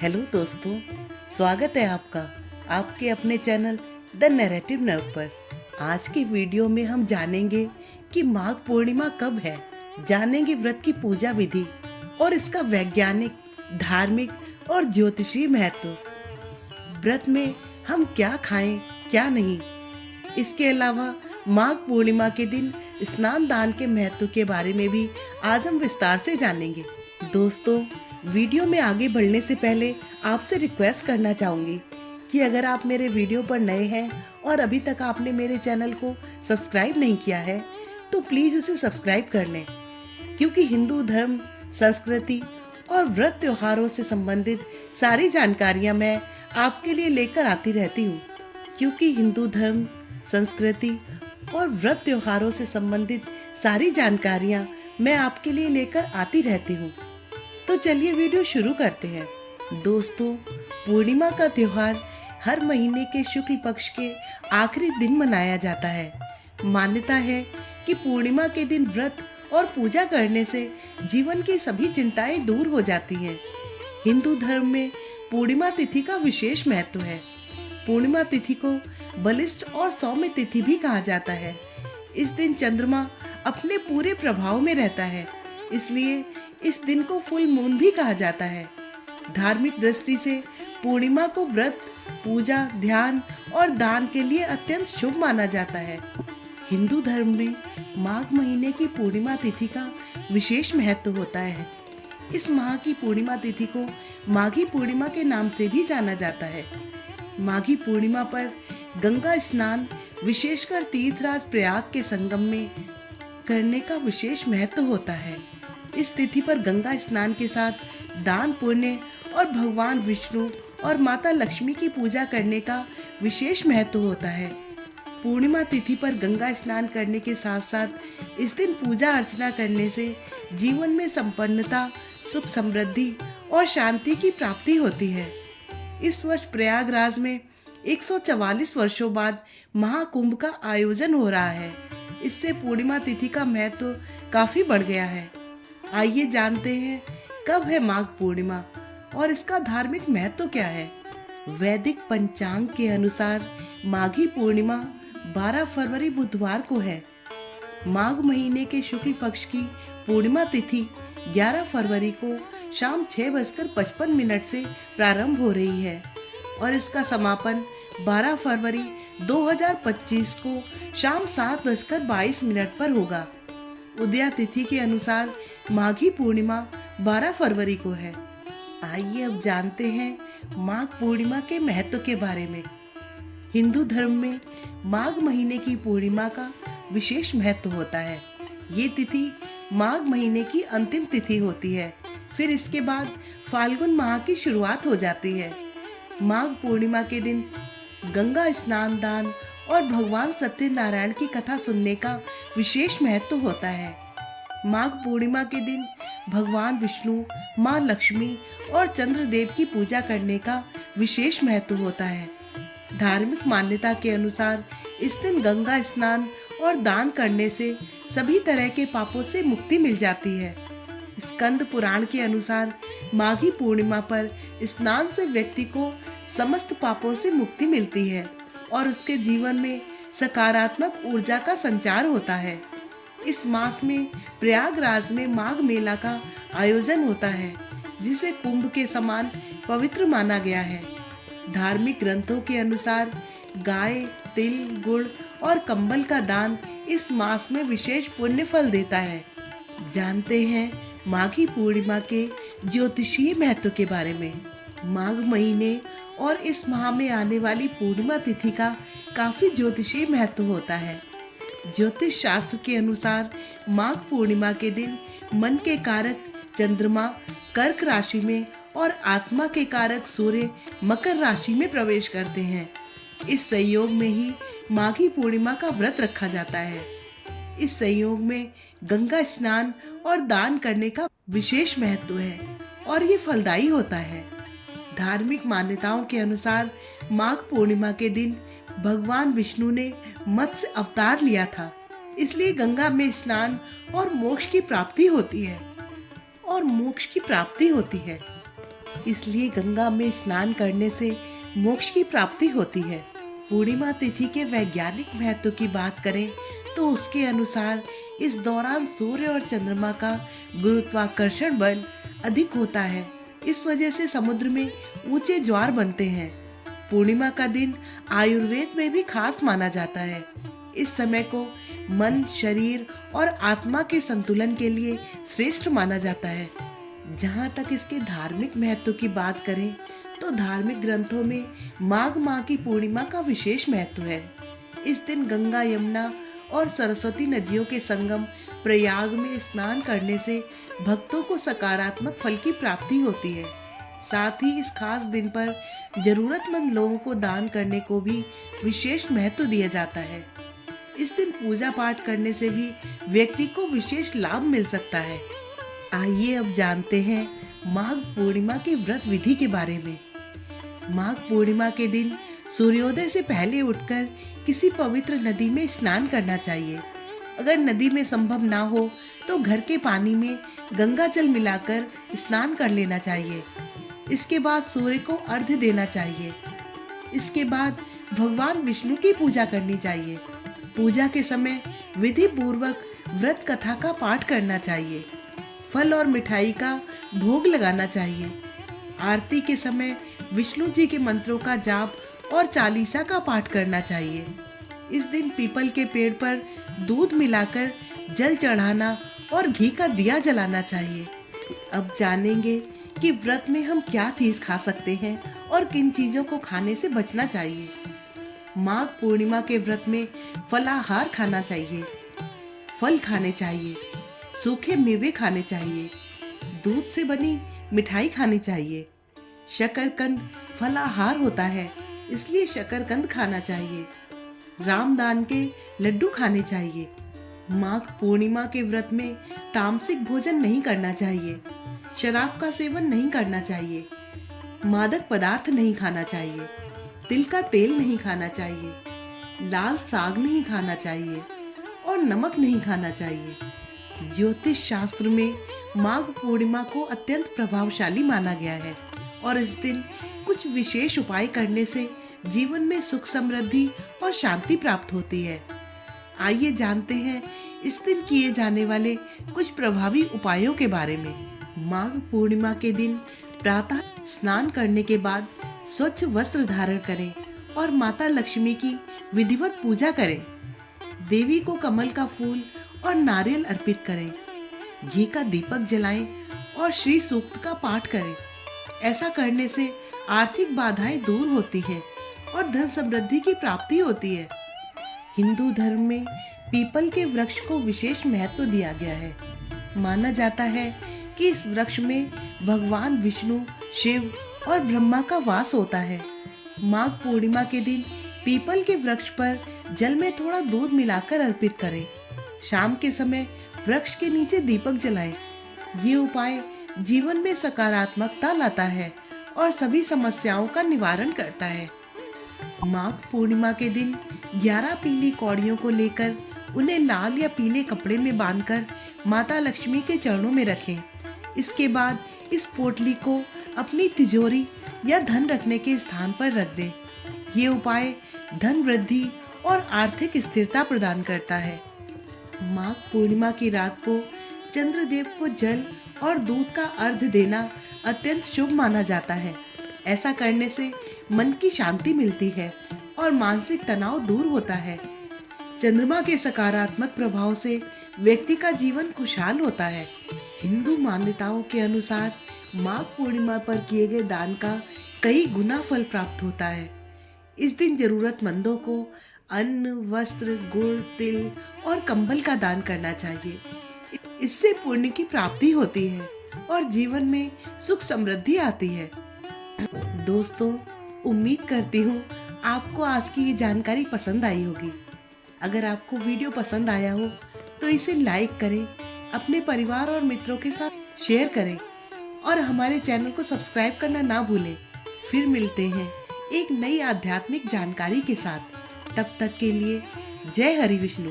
Hello दोस्तों, स्वागत है आपका आपके अपने चैनल द नैरेटिव नर्व पर। आज की वीडियो में हम जानेंगे कि माघ पूर्णिमा कब है, जानेंगे व्रत की पूजा विधि और इसका वैज्ञानिक, धार्मिक और ज्योतिषीय महत्व। व्रत में हम क्या खाएं, क्या नहीं। इसके अलावा माघ पूर्णिमा के दिन स्नान दान के महत्व के बारे में भी आज हम विस्तार से जानेंगे। दोस्तों, वीडियो में आगे बढ़ने से पहले आपसे रिक्वेस्ट करना चाहूँगी कि अगर आप मेरे वीडियो पर नए हैं और अभी तक आपने मेरे चैनल को सब्सक्राइब नहीं किया है तो प्लीज़ उसे सब्सक्राइब कर लें, क्योंकि हिंदू धर्म, संस्कृति और व्रत त्योहारों से संबंधित सारी जानकारियाँ मैं आपके लिए लेकर आती रहती हूँ। क्योंकि हिंदू धर्म, संस्कृति और व्रत त्योहारों से संबंधित सारी जानकारियाँ मैं आपके लिए लेकर आती रहती हूँ। तो चलिए वीडियो शुरू करते हैं। दोस्तों, पूर्णिमा का त्योहार हर महीने के शुक्ल पक्ष के आखिरी दिन मनाया जाता है। मान्यता है कि पूर्णिमा के दिन व्रत और पूजा करने से जीवन की सभी चिंताएं दूर हो जाती हैं। हिंदू धर्म में पूर्णिमा तिथि का विशेष महत्व है। पूर्णिमा तिथि को बलिष्ठ और सौम्य तिथि भी कहा जाता है। इस दिन चंद्रमा अपने पूरे प्रभाव में रहता है, इसलिए इस दिन को फुल मून भी कहा जाता है। धार्मिक दृष्टि से पूर्णिमा को व्रत, पूजा, ध्यान और दान के लिए अत्यंत शुभ माना जाता है। हिंदू धर्म में माघ महीने की पूर्णिमा तिथि का विशेष महत्व होता है। इस माह की पूर्णिमा तिथि को माघी पूर्णिमा के नाम से भी जाना जाता है। माघी पूर्णिमा पर गंगा स्नान, विशेषकर तीर्थराज प्रयाग के संगम में करने का विशेष महत्व होता है। इस तिथि पर गंगा स्नान के साथ दान, पुण्य और भगवान विष्णु और माता लक्ष्मी की पूजा करने का विशेष महत्व होता है। पूर्णिमा तिथि पर गंगा स्नान करने के साथ साथ इस दिन पूजा अर्चना करने से जीवन में संपन्नता, सुख, समृद्धि और शांति की प्राप्ति होती है। इस वर्ष प्रयागराज में 144 वर्षों बाद महाकुंभ का आयोजन हो रहा है। इससे पूर्णिमा तिथि का महत्व काफी बढ़ गया है। आइए जानते हैं कब है माघ पूर्णिमा और इसका धार्मिक महत्व क्या है। वैदिक पंचांग के अनुसार माघी पूर्णिमा 12 फरवरी बुधवार को है। माघ महीने के शुक्ल पक्ष की पूर्णिमा तिथि 11 फरवरी को शाम 6:55 से प्रारंभ हो रही है और इसका समापन 12 फरवरी 2025 को शाम 7:22 पर होगा। उदया तिथि के अनुसार माघी पूर्णिमा 12 फरवरी को है। आइए अब जानते हैं माघ पूर्णिमा के महत्व के बारे में। हिंदू धर्म में माघ महीने की पूर्णिमा का विशेष महत्व होता है। ये तिथि माघ महीने की अंतिम तिथि होती है। फिर इसके बाद फाल्गुन माह की शुरुआत हो जाती है। माघ पूर्णिमा के दिन गंगा स्नान, दान और भगवान सत्यनारायण की कथा सुनने का विशेष महत्व होता है। माघ पूर्णिमा के दिन भगवान विष्णु, माँ लक्ष्मी और चंद्रदेव की पूजा करने का विशेष महत्व होता है। धार्मिक मान्यता के अनुसार इस दिन गंगा स्नान और दान करने से सभी तरह के पापों से मुक्ति मिल जाती है। स्कंद पुराण के अनुसार माघी पूर्णिमा पर स्नान से व्यक्ति को समस्त पापों से मुक्ति मिलती है और उसके जीवन में सकारात्मक ऊर्जा का संचार होता है। इस मास में प्रयागराज में माघ मेला का आयोजन होता है, जिसे कुंभ के समान पवित्र माना गया है। धार्मिक ग्रंथों के अनुसार गाय, तिल, गुड़ और कंबल का दान इस मास में विशेष पुण्य फल देता है। जानते हैं माघी पूर्णिमा के ज्योतिषीय महत्व के बारे में। माघ महीने और इस माह में आने वाली पूर्णिमा तिथि का काफी ज्योतिषीय महत्व होता है। ज्योतिष शास्त्र के अनुसार माघ पूर्णिमा के दिन मन के कारक चंद्रमा कर्क राशि में और आत्मा के कारक सूर्य मकर राशि में प्रवेश करते हैं। इस संयोग में ही माघी पूर्णिमा का व्रत रखा जाता है। इस संयोग में गंगा स्नान और दान करने का विशेष महत्व है और ये फलदायी होता है। धार्मिक मान्यताओं के अनुसार माघ पूर्णिमा के दिन भगवान विष्णु ने मत्स्य अवतार लिया था, इसलिए गंगा में स्नान और मोक्ष की प्राप्ति होती है। इसलिए गंगा में स्नान करने से मोक्ष की प्राप्ति होती है। पूर्णिमा तिथि के वैज्ञानिक महत्व की बात करें तो उसके अनुसार इस दौरान सूर्य और चंद्रमा का गुरुत्वाकर्षण बल अधिक होता है। इस वजह से समुद्र में ऊंचे ज्वार बनते हैं। पूर्णिमा का दिन आयुर्वेद में भी खास माना जाता है। इस समय को मन, शरीर और आत्मा के संतुलन के लिए श्रेष्ठ माना जाता है। जहाँ तक इसके धार्मिक महत्व की बात करें तो धार्मिक ग्रंथों में माघ माह की पूर्णिमा का विशेष महत्व है। इस दिन गंगा, यमुना और सरस्वती नदियों के संगम प्रयाग में स्नान करने से भक्तों को सकारात्मक फल की प्राप्ति होती है। साथ ही इस खास दिन पर जरूरतमंद लोगों को दान करने को भी विशेष महत्व दिया जाता है। इस दिन पूजा पाठ करने से भी व्यक्ति को विशेष लाभ मिल सकता है। आइए अब जानते हैं माघ पूर्णिमा के व्रत विधि के बारे में। माघ पूर्णिमा के दिन सूर्योदय से पहले उठकर किसी पवित्र नदी में स्नान करना चाहिए। अगर नदी में संभव ना हो तो घर के पानी में गंगा जल मिलाकर स्नान कर लेना चाहिए। इसके बाद सूर्य को अर्घ्य देना चाहिए। इसके बाद भगवान विष्णु की पूजा करनी चाहिए। पूजा के समय विधि पूर्वक व्रत कथा का पाठ करना चाहिए। फल और मिठाई का भोग लगाना चाहिए। आरती के समय विष्णु जी के मंत्रों का जाप और चालीसा का पाठ करना चाहिए। इस दिन पीपल के पेड़ पर दूध मिलाकर जल चढ़ाना और घी का दिया जलाना चाहिए। अब जानेंगे कि व्रत में हम क्या चीज खा सकते हैं और किन चीजों को खाने से बचना चाहिए। माघ पूर्णिमा के व्रत में फलाहार खाना चाहिए, फल खाने चाहिए, सूखे मेवे खाने चाहिए, दूध से बनी मिठाई खानी चाहिए। शकरकंद फलाहार होता है, इसलिए शकरकंद खाना चाहिए। रामदान के लड्डू खाने चाहिए। माघ पूर्णिमा के व्रत में तामसिक भोजन नहीं करना चाहिए। शराब का सेवन नहीं करना चाहिए। मादक पदार्थ नहीं खाना चाहिए। तिल का तेल नहीं खाना चाहिए। लाल साग नहीं खाना चाहिए और नमक नहीं खाना चाहिए। ज्योतिष शास्त्र में माघ पूर्णिमा को अत्यंत प्रभावशाली माना गया है और इस दिन कुछ विशेष उपाय करने से जीवन में सुख, समृद्धि और शांति प्राप्त होती है। आइए जानते हैं इस दिन किए जाने वाले कुछ प्रभावी उपायों के बारे में। माघ पूर्णिमा के दिन प्रातः स्नान करने के बाद स्वच्छ वस्त्र धारण करें और माता लक्ष्मी की विधिवत पूजा करें। देवी को कमल का फूल और नारियल अर्पित करें। घी का दीपक जलाएं और श्री सूक्त का पाठ करें। ऐसा करने से आर्थिक बाधाएं दूर होती हैं और धन समृद्धि की प्राप्ति होती है। हिंदू धर्म में पीपल के वृक्ष को विशेष महत्व दिया गया है। माना जाता है कि इस वृक्ष में भगवान विष्णु, शिव और ब्रह्मा का वास होता है। माघ पूर्णिमा के दिन पीपल के वृक्ष पर जल में थोड़ा दूध मिलाकर अर्पित करें। शाम के समय वृक्ष के नीचे दीपक जलाएं। ये उपाय जीवन में सकारात्मकता लाता है और सभी समस्याओं का निवारण करता है। माघ पूर्णिमा के दिन 11 पीली कौड़ियों को लेकर उन्हें लाल या पीले कपड़े में बांधकर माता लक्ष्मी के चरणों में रखें। इसके बाद इस पोटली को अपनी तिजोरी या धन रखने के स्थान पर रख दें। ये उपाय धन वृद्धि और आर्थिक स्थिरता प्रदान करता है। माघ पूर्णिमा की रात को चंद्रदेव को जल और दूध का अर्घ्य देना अत्यंत शुभ माना जाता है। ऐसा करने से मन की शांति मिलती है और मानसिक तनाव दूर होता है। चंद्रमा के सकारात्मक प्रभाव से व्यक्ति का जीवन खुशहाल होता है। हिंदू मान्यताओं के अनुसार माघ पूर्णिमा पर किए गए दान का कई गुना फल प्राप्त होता है। इस दिन जरूरतमंदों को अन्न, वस्त्र, गुड़, तिल और कंबल का दान करना चाहिए। इससे पुण्य की प्राप्ति होती है और जीवन में सुख समृद्धि आती है। दोस्तों, उम्मीद करती हूँ आपको आज की ये जानकारी पसंद आई होगी। अगर आपको वीडियो पसंद आया हो तो इसे लाइक करें, अपने परिवार और मित्रों के साथ शेयर करें और हमारे चैनल को सब्सक्राइब करना ना भूलें। फिर मिलते हैं एक नई आध्यात्मिक जानकारी के साथ। तब तक के लिए जय हरि विष्णु।